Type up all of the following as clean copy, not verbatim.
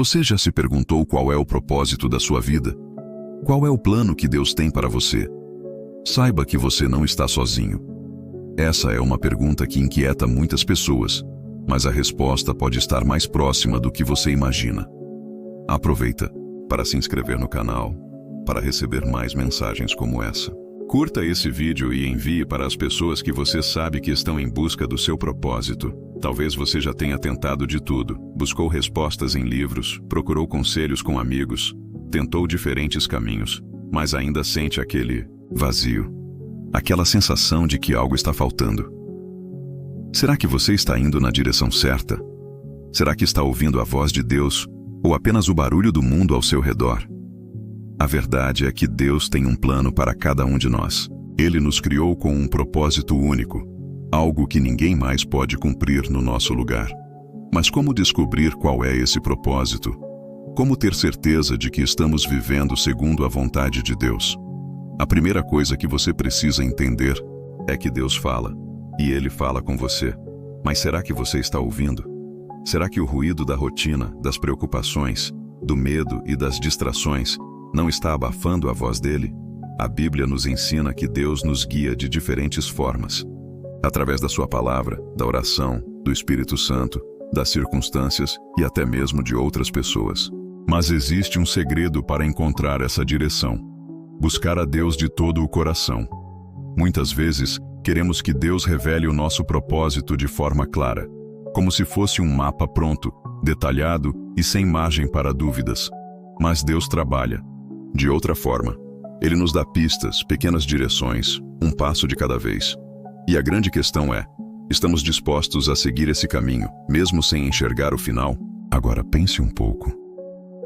Você já se perguntou qual é o propósito da sua vida? Qual é o plano que Deus tem para você? Saiba que você não está sozinho. Essa é uma pergunta que inquieta muitas pessoas, mas a resposta pode estar mais próxima do que você imagina. Aproveita para se inscrever no canal, para receber mais mensagens como essa. Curta esse vídeo e envie para as pessoas que você sabe que estão em busca do seu propósito. Talvez você já tenha tentado de tudo, buscou respostas em livros, procurou conselhos com amigos, tentou diferentes caminhos, mas ainda sente aquele vazio, aquela sensação de que algo está faltando. Será que você está indo na direção certa? Será que está ouvindo a voz de Deus ou apenas o barulho do mundo ao seu redor? A verdade é que Deus tem um plano para cada um de nós. Ele nos criou com um propósito único, algo que ninguém mais pode cumprir no nosso lugar. Mas como descobrir qual é esse propósito? Como ter certeza de que estamos vivendo segundo a vontade de Deus? A primeira coisa que você precisa entender é que Deus fala, e Ele fala com você. Mas será que você está ouvindo? Será que o ruído da rotina, das preocupações, do medo e das distrações não está abafando a voz dele? A Bíblia nos ensina que Deus nos guia de diferentes formas. Através da sua palavra, da oração, do Espírito Santo, das circunstâncias e até mesmo de outras pessoas. Mas existe um segredo para encontrar essa direção: buscar a Deus de todo o coração. Muitas vezes, queremos que Deus revele o nosso propósito de forma clara, como se fosse um mapa pronto, detalhado e sem margem para dúvidas. Mas Deus trabalha de outra forma. Ele nos dá pistas, pequenas direções, um passo de cada vez. E a grande questão é: estamos dispostos a seguir esse caminho, mesmo sem enxergar o final? Agora pense um pouco.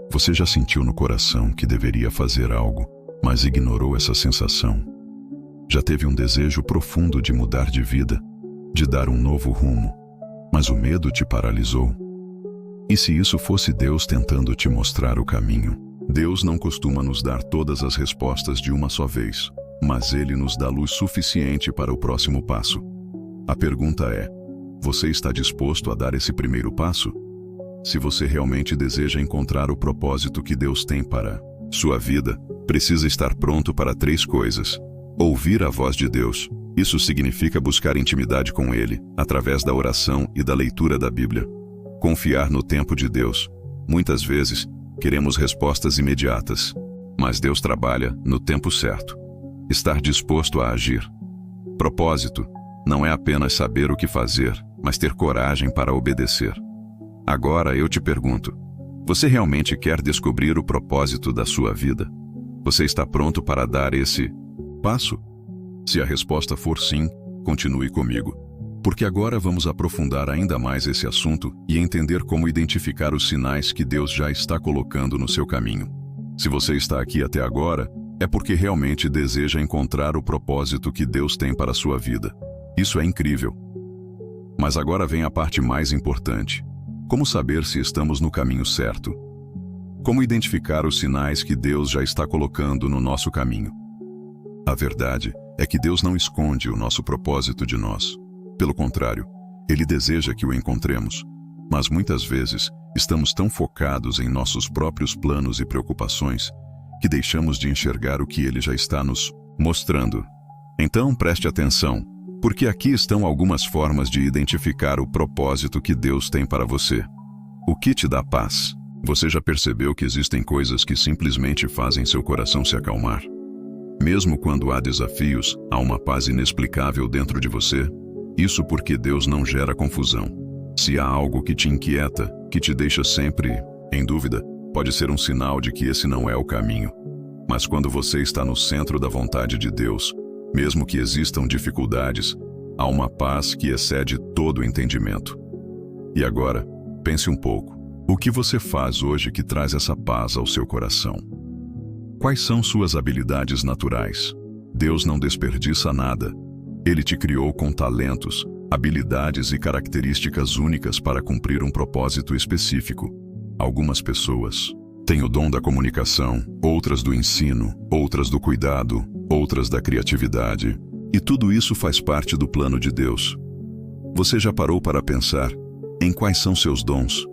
Você já sentiu no coração que deveria fazer algo, mas ignorou essa sensação? Já teve um desejo profundo de mudar de vida, de dar um novo rumo, mas o medo te paralisou? E se isso fosse Deus tentando te mostrar o caminho? Deus não costuma nos dar todas as respostas de uma só vez, mas Ele nos dá luz suficiente para o próximo passo. A pergunta é: você está disposto a dar esse primeiro passo? Se você realmente deseja encontrar o propósito que Deus tem para sua vida, precisa estar pronto para 3 coisas. Ouvir a voz de Deus. Isso significa buscar intimidade com Ele, através da oração e da leitura da Bíblia. Confiar no tempo de Deus. Muitas vezes, queremos respostas imediatas, mas Deus trabalha no tempo certo. Estar disposto a agir. Propósito não é apenas saber o que fazer, mas ter coragem para obedecer. Agora eu te pergunto: você realmente quer descobrir o propósito da sua vida? Você está pronto para dar esse passo? Se a resposta for sim, continue comigo, porque agora vamos aprofundar ainda mais esse assunto e entender como identificar os sinais que Deus já está colocando no seu caminho. Se você está aqui até agora, é porque realmente deseja encontrar o propósito que Deus tem para a sua vida. Isso é incrível. Mas agora vem a parte mais importante: como saber se estamos no caminho certo? Como identificar os sinais que Deus já está colocando no nosso caminho? A verdade é que Deus não esconde o nosso propósito de nós. Pelo contrário, Ele deseja que o encontremos. Mas muitas vezes, estamos tão focados em nossos próprios planos e preocupações que deixamos de enxergar o que Ele já está nos mostrando. Então preste atenção, porque aqui estão algumas formas de identificar o propósito que Deus tem para você. O que te dá paz? Você já percebeu que existem coisas que simplesmente fazem seu coração se acalmar? Mesmo quando há desafios, há uma paz inexplicável dentro de você? Isso porque Deus não gera confusão. Se há algo que te inquieta, que te deixa sempre em dúvida, pode ser um sinal de que esse não é o caminho. Mas quando você está no centro da vontade de Deus, mesmo que existam dificuldades, há uma paz que excede todo o entendimento. E agora, pense um pouco. O que você faz hoje que traz essa paz ao seu coração? Quais são suas habilidades naturais? Deus não desperdiça nada. Ele te criou com talentos, habilidades e características únicas para cumprir um propósito específico. Algumas pessoas têm o dom da comunicação, outras do ensino, outras do cuidado, outras da criatividade. E tudo isso faz parte do plano de Deus. Você já parou para pensar em quais são seus dons?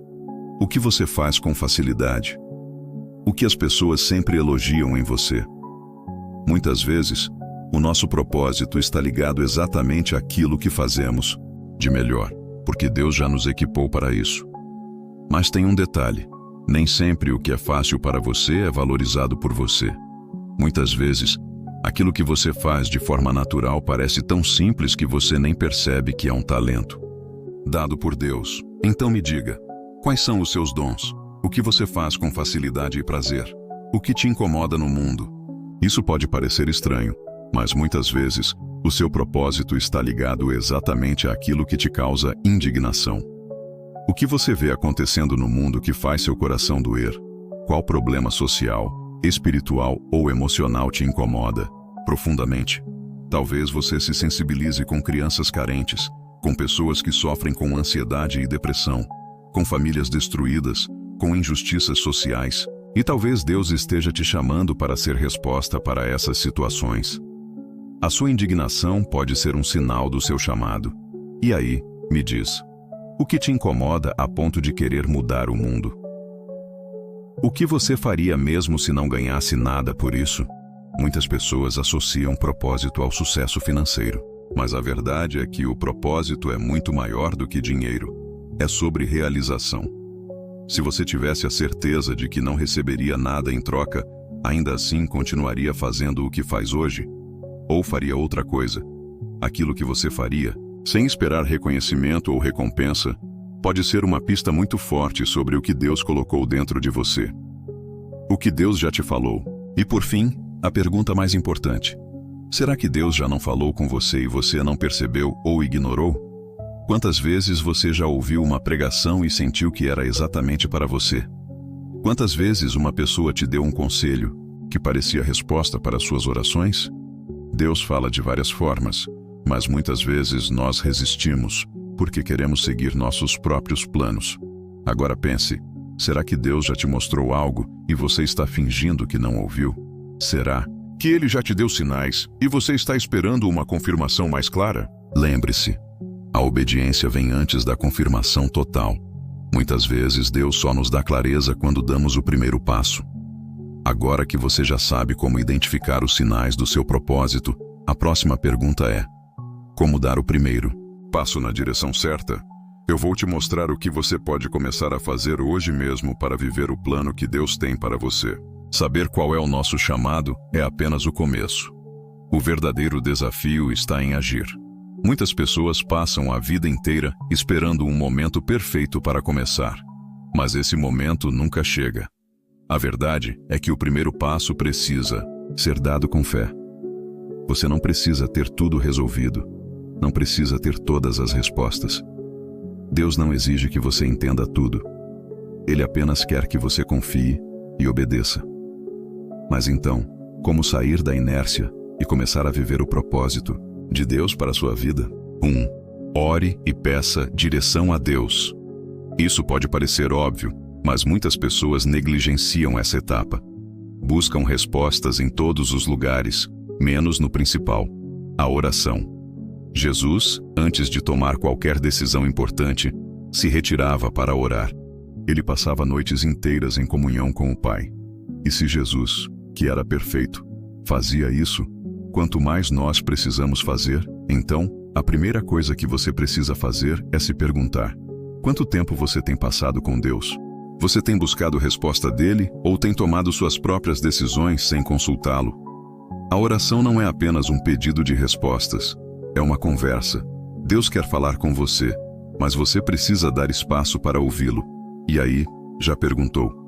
O que você faz com facilidade? O que as pessoas sempre elogiam em você? Muitas vezes, o nosso propósito está ligado exatamente àquilo que fazemos de melhor, porque Deus já nos equipou para isso. Mas tem um detalhe: nem sempre o que é fácil para você é valorizado por você. Muitas vezes, aquilo que você faz de forma natural parece tão simples que você nem percebe que é um talento dado por Deus. Então me diga, quais são os seus dons? O que você faz com facilidade e prazer? O que te incomoda no mundo? Isso pode parecer estranho, mas muitas vezes, o seu propósito está ligado exatamente àquilo que te causa indignação. O que você vê acontecendo no mundo que faz seu coração doer? Qual problema social, espiritual ou emocional te incomoda profundamente? Talvez você se sensibilize com crianças carentes, com pessoas que sofrem com ansiedade e depressão, com famílias destruídas, com injustiças sociais, e talvez Deus esteja te chamando para ser resposta para essas situações. A sua indignação pode ser um sinal do seu chamado. E aí, me diz, o que te incomoda a ponto de querer mudar o mundo? O que você faria mesmo se não ganhasse nada por isso? Muitas pessoas associam propósito ao sucesso financeiro, mas a verdade é que o propósito é muito maior do que dinheiro. É sobre realização. Se você tivesse a certeza de que não receberia nada em troca, ainda assim continuaria fazendo o que faz hoje? Ou faria outra coisa? Aquilo que você faria, sem esperar reconhecimento ou recompensa, pode ser uma pista muito forte sobre o que Deus colocou dentro de você. O que Deus já te falou. E por fim, a pergunta mais importante: será que Deus já não falou com você e você não percebeu ou ignorou? Quantas vezes você já ouviu uma pregação e sentiu que era exatamente para você? Quantas vezes uma pessoa te deu um conselho que parecia resposta para suas orações? Deus fala de várias formas, mas muitas vezes nós resistimos porque queremos seguir nossos próprios planos. Agora pense, será que Deus já te mostrou algo e você está fingindo que não ouviu? Será que Ele já te deu sinais e você está esperando uma confirmação mais clara? Lembre-se, a obediência vem antes da confirmação total. Muitas vezes Deus só nos dá clareza quando damos o primeiro passo. Agora que você já sabe como identificar os sinais do seu propósito, a próxima pergunta é: como dar o primeiro passo na direção certa? Eu vou te mostrar o que você pode começar a fazer hoje mesmo para viver o plano que Deus tem para você. Saber qual é o nosso chamado é apenas o começo. O verdadeiro desafio está em agir. Muitas pessoas passam a vida inteira esperando um momento perfeito para começar, mas esse momento nunca chega. A verdade é que o primeiro passo precisa ser dado com fé. Você não precisa ter tudo resolvido, não precisa ter todas as respostas. Deus não exige que você entenda tudo. Ele apenas quer que você confie e obedeça. Mas então, como sair da inércia e começar a viver o propósito de Deus para a sua vida? 1. Ore e peça direção a Deus. Isso pode parecer óbvio, mas muitas pessoas negligenciam essa etapa. Buscam respostas em todos os lugares, menos no principal, a oração. Jesus, antes de tomar qualquer decisão importante, se retirava para orar. Ele passava noites inteiras em comunhão com o Pai. E se Jesus, que era perfeito, fazia isso, quanto mais nós precisamos fazer? Então, a primeira coisa que você precisa fazer é se perguntar: quanto tempo você tem passado com Deus? Você tem buscado resposta dele ou tem tomado suas próprias decisões sem consultá-lo? A oração não é apenas um pedido de respostas, é uma conversa. Deus quer falar com você, mas você precisa dar espaço para ouvi-lo. E aí, já perguntou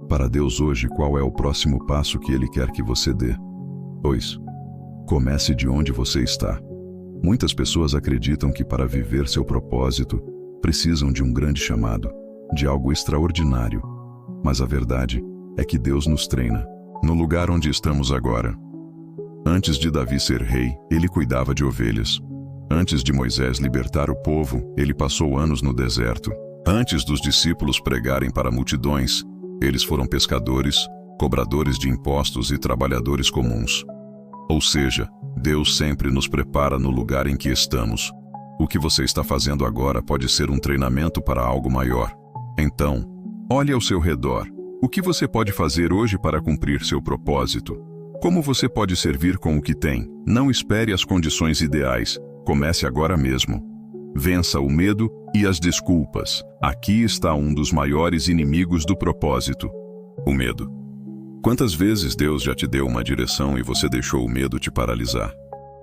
para Deus hoje qual é o próximo passo que Ele quer que você dê? 2. Comece de onde você está. Muitas pessoas acreditam que para viver seu propósito, precisam de um grande chamado, de algo extraordinário. Mas a verdade é que Deus nos treina no lugar onde estamos agora. Antes de Davi ser rei, ele cuidava de ovelhas. Antes de Moisés libertar o povo, ele passou anos no deserto. Antes dos discípulos pregarem para multidões, eles foram pescadores, cobradores de impostos e trabalhadores comuns. Ou seja, Deus sempre nos prepara no lugar em que estamos. O que você está fazendo agora pode ser um treinamento para algo maior. Então, Olhe ao seu redor. O que você pode fazer hoje para cumprir seu propósito? Como você pode servir com o que tem? Não espere as condições ideais. Comece agora mesmo. Vença o medo e as desculpas. Aqui está um dos maiores inimigos do propósito: o medo. Quantas vezes Deus já te deu uma direção e você deixou o medo te paralisar?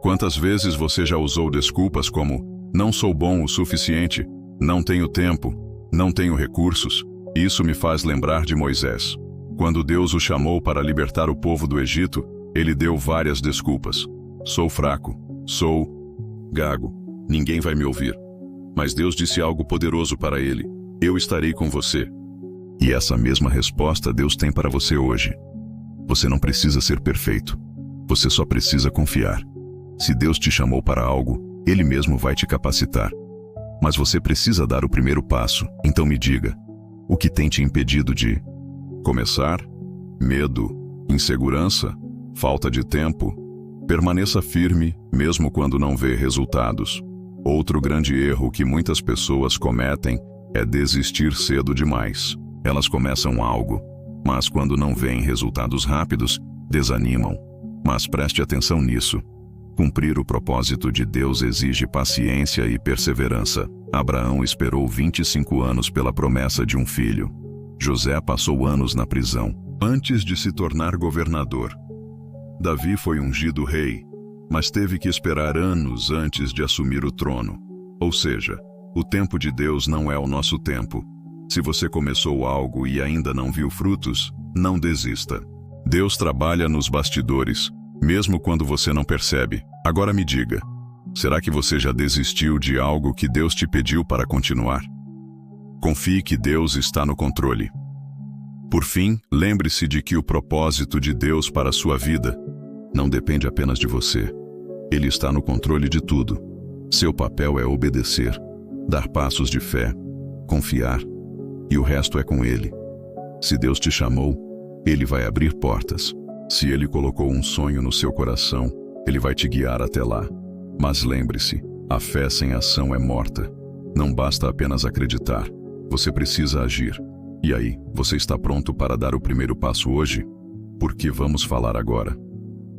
Quantas vezes você já usou desculpas como: não sou bom o suficiente, não tenho tempo, não tenho recursos? Isso me faz lembrar de Moisés. Quando Deus o chamou para libertar o povo do Egito, ele deu várias desculpas. Sou fraco, sou gago, ninguém vai me ouvir. Mas Deus disse algo poderoso para ele: eu estarei com você. E essa mesma resposta Deus tem para você hoje. Você não precisa ser perfeito. Você só precisa confiar. Se Deus te chamou para algo, Ele mesmo vai te capacitar. Mas você precisa dar o primeiro passo. Então me diga, o que tem te impedido de começar? Medo, insegurança, falta de tempo? Permaneça firme, mesmo quando não vê resultados. Outro grande erro que muitas pessoas cometem é desistir cedo demais. Elas começam algo, mas quando não veem resultados rápidos, desanimam. Mas preste atenção nisso. Cumprir o propósito de Deus exige paciência e perseverança. Abraão esperou 25 anos pela promessa de um filho. José passou anos na prisão, antes de se tornar governador. Davi foi ungido rei, mas teve que esperar anos antes de assumir o trono. Ou seja, o tempo de Deus não é o nosso tempo. Se você começou algo e ainda não viu frutos, não desista. Deus trabalha nos bastidores, mesmo quando você não percebe. Agora me diga, será que você já desistiu de algo que Deus te pediu para continuar? Confie que Deus está no controle. Por fim, lembre-se de que o propósito de Deus para a sua vida não depende apenas de você. Ele está no controle de tudo. Seu papel é obedecer, dar passos de fé, confiar, e o resto é com Ele. Se Deus te chamou, Ele vai abrir portas. Se Ele colocou um sonho no seu coração, Ele vai te guiar até lá. Mas lembre-se, a fé sem ação é morta. Não basta apenas acreditar, você precisa agir. E aí, você está pronto para dar o primeiro passo hoje? Porque vamos falar agora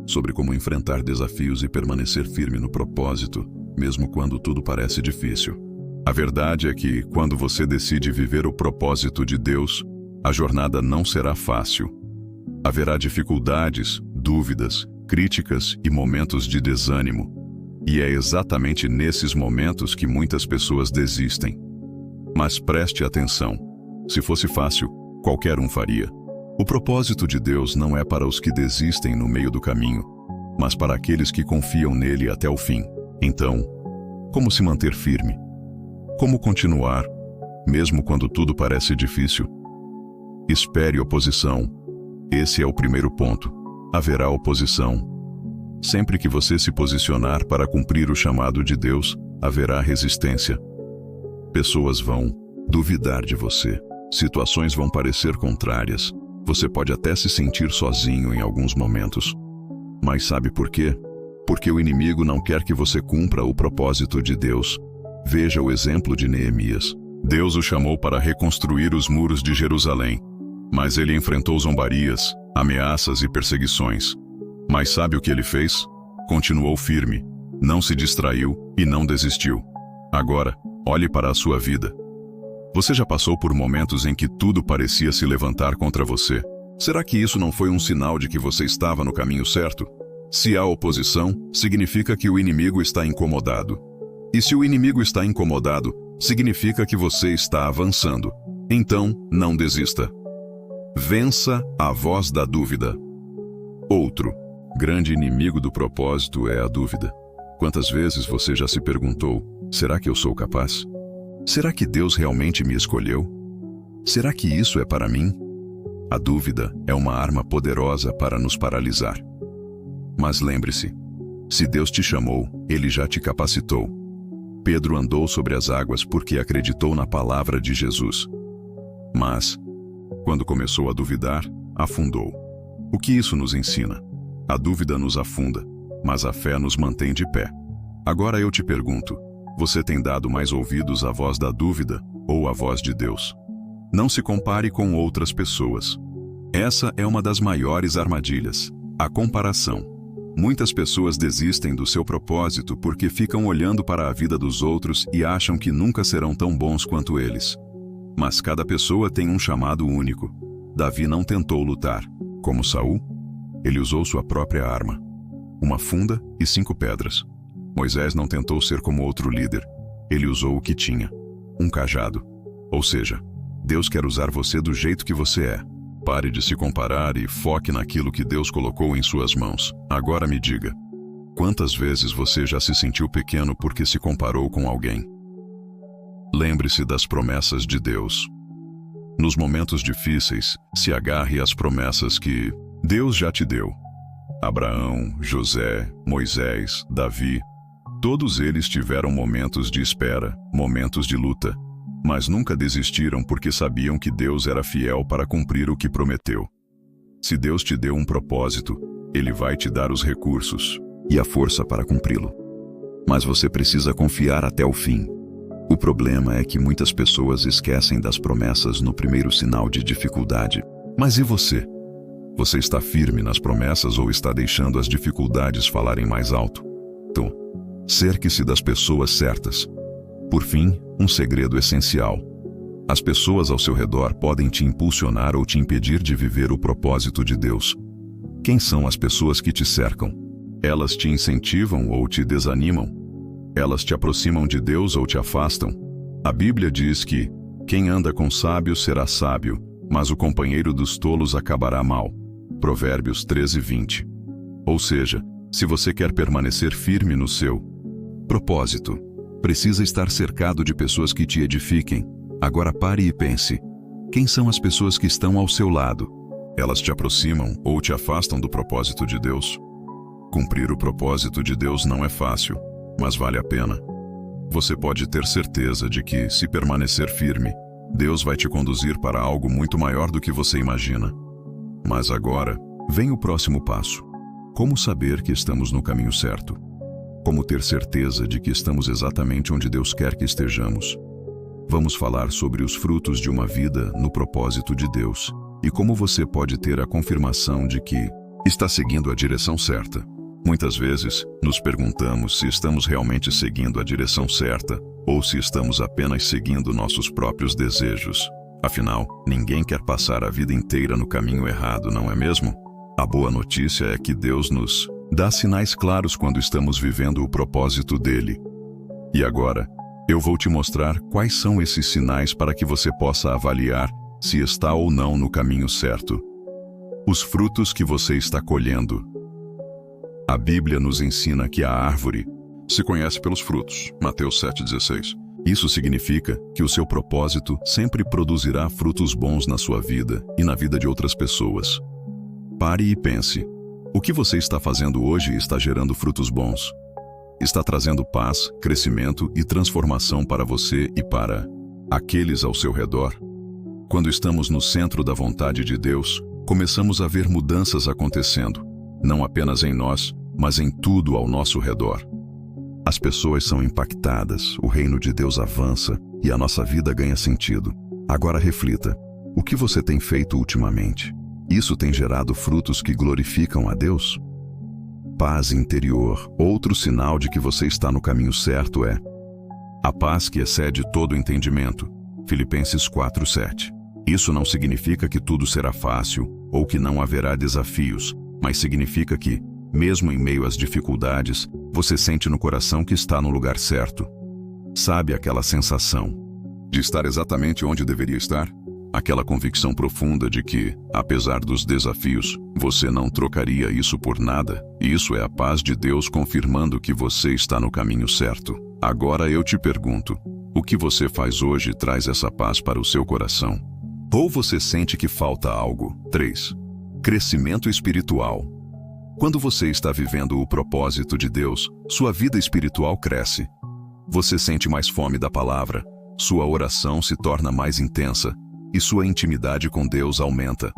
sobre como enfrentar desafios e permanecer firme no propósito, mesmo quando tudo parece difícil. A verdade é que, quando você decide viver o propósito de Deus, a jornada não será fácil. Haverá dificuldades, dúvidas, críticas e momentos de desânimo. E é exatamente nesses momentos que muitas pessoas desistem. Mas preste atenção. Se fosse fácil, qualquer um faria. O propósito de Deus não é para os que desistem no meio do caminho, mas para aqueles que confiam nele até o fim. Então, como se manter firme? Como continuar, mesmo quando tudo parece difícil? Espere oposição. Esse é o primeiro ponto. Haverá oposição. Sempre que você se posicionar para cumprir o chamado de Deus, haverá resistência. Pessoas vão duvidar de você. Situações vão parecer contrárias. Você pode até se sentir sozinho em alguns momentos. Mas sabe por quê? Porque o inimigo não quer que você cumpra o propósito de Deus. Veja o exemplo de Neemias. Deus o chamou para reconstruir os muros de Jerusalém, mas ele enfrentou zombarias, ameaças e perseguições. Mas sabe o que ele fez? Continuou firme, não se distraiu e não desistiu. Agora, olhe para a sua vida. Você já passou por momentos em que tudo parecia se levantar contra você? Será que isso não foi um sinal de que você estava no caminho certo? Se há oposição, significa que o inimigo está incomodado. E se o inimigo está incomodado, significa que você está avançando. Então, não desista. Vença a voz da dúvida. Outro grande inimigo do propósito é a dúvida. Quantas vezes você já se perguntou: será que eu sou capaz? Será que Deus realmente me escolheu? Será que isso é para mim? A dúvida é uma arma poderosa para nos paralisar. Mas lembre-se, se Deus te chamou, Ele já te capacitou. Pedro andou sobre as águas porque acreditou na palavra de Jesus. Mas, quando começou a duvidar, afundou. O que isso nos ensina? A dúvida nos afunda, mas a fé nos mantém de pé. Agora eu te pergunto, você tem dado mais ouvidos à voz da dúvida ou à voz de Deus? Não se compare com outras pessoas. Essa é uma das maiores armadilhas, a comparação. Muitas pessoas desistem do seu propósito porque ficam olhando para a vida dos outros e acham que nunca serão tão bons quanto eles. Mas cada pessoa tem um chamado único. Davi não tentou lutar. Como Saul, ele usou sua própria arma, uma funda e 5 pedras. Moisés não tentou ser como outro líder. Ele usou o que tinha, um cajado. Ou seja, Deus quer usar você do jeito que você é. Pare de se comparar e foque naquilo que Deus colocou em suas mãos. Agora me diga, quantas vezes você já se sentiu pequeno porque se comparou com alguém? Lembre-se das promessas de Deus. Nos momentos difíceis, se agarre às promessas que Deus já te deu. Abraão, José, Moisés, Davi, todos eles tiveram momentos de espera, momentos de luta, mas nunca desistiram porque sabiam que Deus era fiel para cumprir o que prometeu. Se Deus te deu um propósito, Ele vai te dar os recursos e a força para cumpri-lo. Mas você precisa confiar até o fim. O problema é que muitas pessoas esquecem das promessas no primeiro sinal de dificuldade. Mas e você? Você está firme nas promessas ou está deixando as dificuldades falarem mais alto? Então, cerque-se das pessoas certas. Por fim, um segredo essencial. As pessoas ao seu redor podem te impulsionar ou te impedir de viver o propósito de Deus. Quem são as pessoas que te cercam? Elas te incentivam ou te desanimam? Elas te aproximam de Deus ou te afastam? A Bíblia diz que quem anda com sábios será sábio, mas o companheiro dos tolos acabará mal. Provérbios 13:20. Ou seja, se você quer permanecer firme no seu propósito, precisa estar cercado de pessoas que te edifiquem. Agora pare e pense. Quem são as pessoas que estão ao seu lado? Elas te aproximam ou te afastam do propósito de Deus? Cumprir o propósito de Deus não é fácil, mas vale a pena. Você pode ter certeza de que, se permanecer firme, Deus vai te conduzir para algo muito maior do que você imagina. Mas agora, vem o próximo passo. Como saber que estamos no caminho certo? Como ter certeza de que estamos exatamente onde Deus quer que estejamos? Vamos falar sobre os frutos de uma vida no propósito de Deus e como você pode ter a confirmação de que está seguindo a direção certa. Muitas vezes, nos perguntamos se estamos realmente seguindo a direção certa ou se estamos apenas seguindo nossos próprios desejos. Afinal, ninguém quer passar a vida inteira no caminho errado, não é mesmo? A boa notícia é que Deus nos dá sinais claros quando estamos vivendo o propósito dele. E agora, eu vou te mostrar quais são esses sinais para que você possa avaliar se está ou não no caminho certo. Os frutos que você está colhendo. A Bíblia nos ensina que a árvore se conhece pelos frutos. Mateus 7,16. Isso significa que o seu propósito sempre produzirá frutos bons na sua vida e na vida de outras pessoas. Pare e pense. O que você está fazendo hoje está gerando frutos bons? Está trazendo paz, crescimento e transformação para você e para aqueles ao seu redor? Quando estamos no centro da vontade de Deus, começamos a ver mudanças acontecendo, não apenas em nós, mas em tudo ao nosso redor. As pessoas são impactadas, o reino de Deus avança e a nossa vida ganha sentido. Agora reflita, o que você tem feito ultimamente? Isso tem gerado frutos que glorificam a Deus? Paz interior. Outro sinal de que você está no caminho certo é a paz que excede todo entendimento. Filipenses 4:7. Isso não significa que tudo será fácil ou que não haverá desafios, mas significa que, mesmo em meio às dificuldades, você sente no coração que está no lugar certo. Sabe aquela sensação de estar exatamente onde deveria estar? Aquela convicção profunda de que, apesar dos desafios, você não trocaria isso por nada. Isso é a paz de Deus confirmando que você está no caminho certo. Agora eu te pergunto, o que você faz hoje traz essa paz para o seu coração? Ou você sente que falta algo? 3. Crescimento espiritual. Quando você está vivendo o propósito de Deus, sua vida espiritual cresce. Você sente mais fome da palavra, sua oração se torna mais intensa e sua intimidade com Deus aumenta.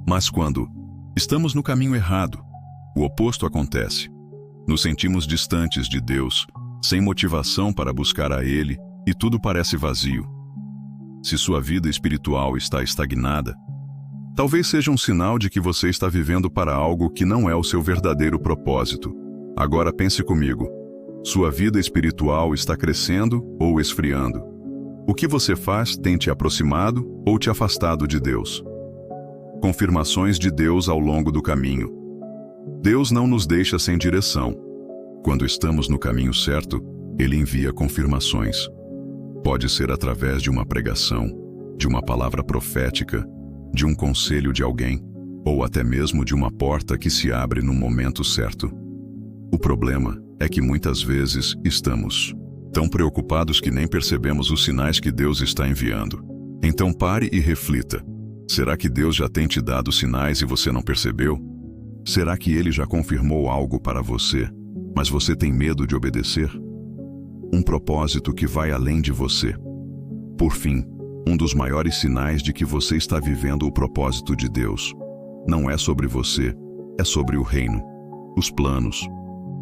Mas quando estamos no caminho errado, o oposto acontece. Nos sentimos distantes de Deus, sem motivação para buscar a Ele, e tudo parece vazio. Se sua vida espiritual está estagnada, talvez seja um sinal de que você está vivendo para algo que não é o seu verdadeiro propósito. Agora pense comigo. Sua vida espiritual está crescendo ou esfriando? O que você faz tem te aproximado ou te afastado de Deus? Confirmações de Deus ao longo do caminho. Deus não nos deixa sem direção. Quando estamos no caminho certo, Ele envia confirmações. Pode ser através de uma pregação, de uma palavra profética, de um conselho de alguém, ou até mesmo de uma porta que se abre no momento certo. O problema é que muitas vezes estamos tão preocupados que nem percebemos os sinais que Deus está enviando. Então pare e reflita. Será que Deus já tem te dado sinais e você não percebeu? Será que Ele já confirmou algo para você, mas você tem medo de obedecer? Um propósito que vai além de você. Por fim, um dos maiores sinais de que você está vivendo o propósito de Deus não é sobre você, é sobre o reino. Os planos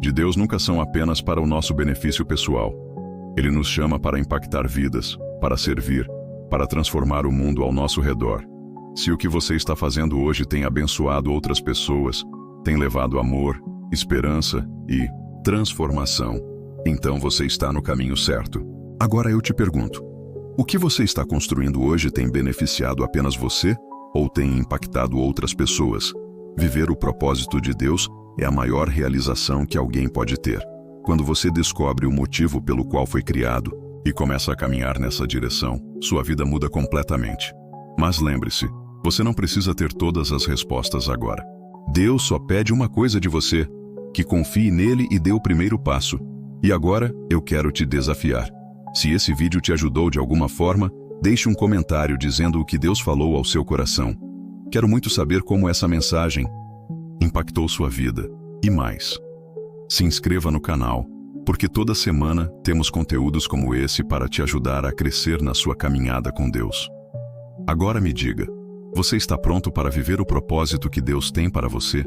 de Deus nunca são apenas para o nosso benefício pessoal. Ele nos chama para impactar vidas, para servir, para transformar o mundo ao nosso redor. Se o que você está fazendo hoje tem abençoado outras pessoas, tem levado amor, esperança e transformação, então você está no caminho certo. Agora eu te pergunto, o que você está construindo hoje tem beneficiado apenas você ou tem impactado outras pessoas? Viver o propósito de Deus é a maior realização que alguém pode ter. Quando você descobre o motivo pelo qual foi criado e começa a caminhar nessa direção, sua vida muda completamente. Mas lembre-se, você não precisa ter todas as respostas agora. Deus só pede uma coisa de você, que confie nele e dê o primeiro passo. E agora, eu quero te desafiar. Se esse vídeo te ajudou de alguma forma, deixe um comentário dizendo o que Deus falou ao seu coração. Quero muito saber como essa mensagem impactou sua vida. E mais, se inscreva no canal, porque toda semana temos conteúdos como esse para te ajudar a crescer na sua caminhada com Deus. Agora me diga, você está pronto para viver o propósito que Deus tem para você?